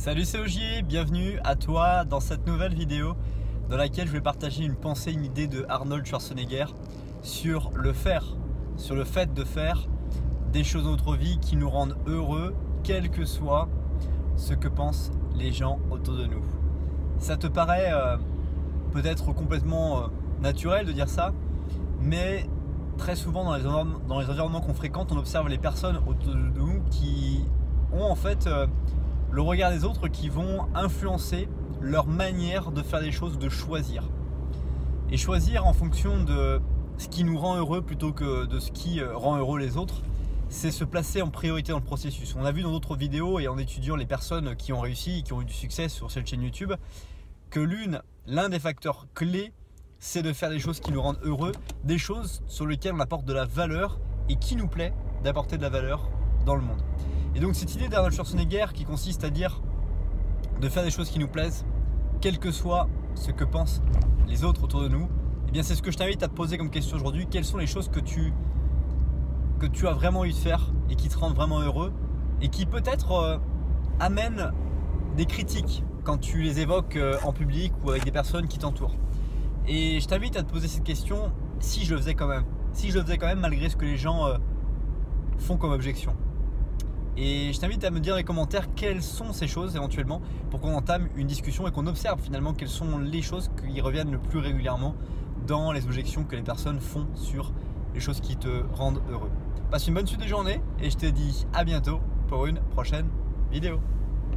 Salut, c'est Ogier, bienvenue à toi dans cette nouvelle vidéo dans laquelle je vais partager une pensée, une idée de Arnold Schwarzenegger sur le fait de faire des choses dans notre vie qui nous rendent heureux, quel que soit ce que pensent les gens autour de nous. Ça te paraît peut-être complètement naturel de dire ça, mais très souvent dans les environnements qu'on fréquente, on observe les personnes autour de nous qui ont en fait le regard des autres, qui vont influencer leur manière de faire les choses, de choisir. Et choisir en fonction de ce qui nous rend heureux plutôt que de ce qui rend heureux les autres, c'est se placer en priorité dans le processus. On a vu dans d'autres vidéos et en étudiant les personnes qui ont réussi, qui ont eu du succès sur cette chaîne YouTube, que l'un des facteurs clés, c'est de faire des choses qui nous rendent heureux, des choses sur lesquelles on apporte de la valeur et qui nous plaît d'apporter de la valeur dans le monde. Et donc cette idée d'Arnold Schwarzenegger qui consiste à dire de faire des choses qui nous plaisent, quel que soit ce que pensent les autres autour de nous, eh bien c'est ce que je t'invite à te poser comme question aujourd'hui. Quelles sont les choses que tu as vraiment envie de faire et qui te rendent vraiment heureux et qui peut-être amènent des critiques quand tu les évoques en public ou avec des personnes qui t'entourent. Et je t'invite à te poser cette question si je le faisais quand même, malgré ce que les gens font comme objection. Et je t'invite à me dire dans les commentaires quelles sont ces choses éventuellement pour qu'on entame une discussion et qu'on observe finalement quelles sont les choses qui reviennent le plus régulièrement dans les objections que les personnes font sur les choses qui te rendent heureux. Passe une bonne suite de journée et je te dis à bientôt pour une prochaine vidéo.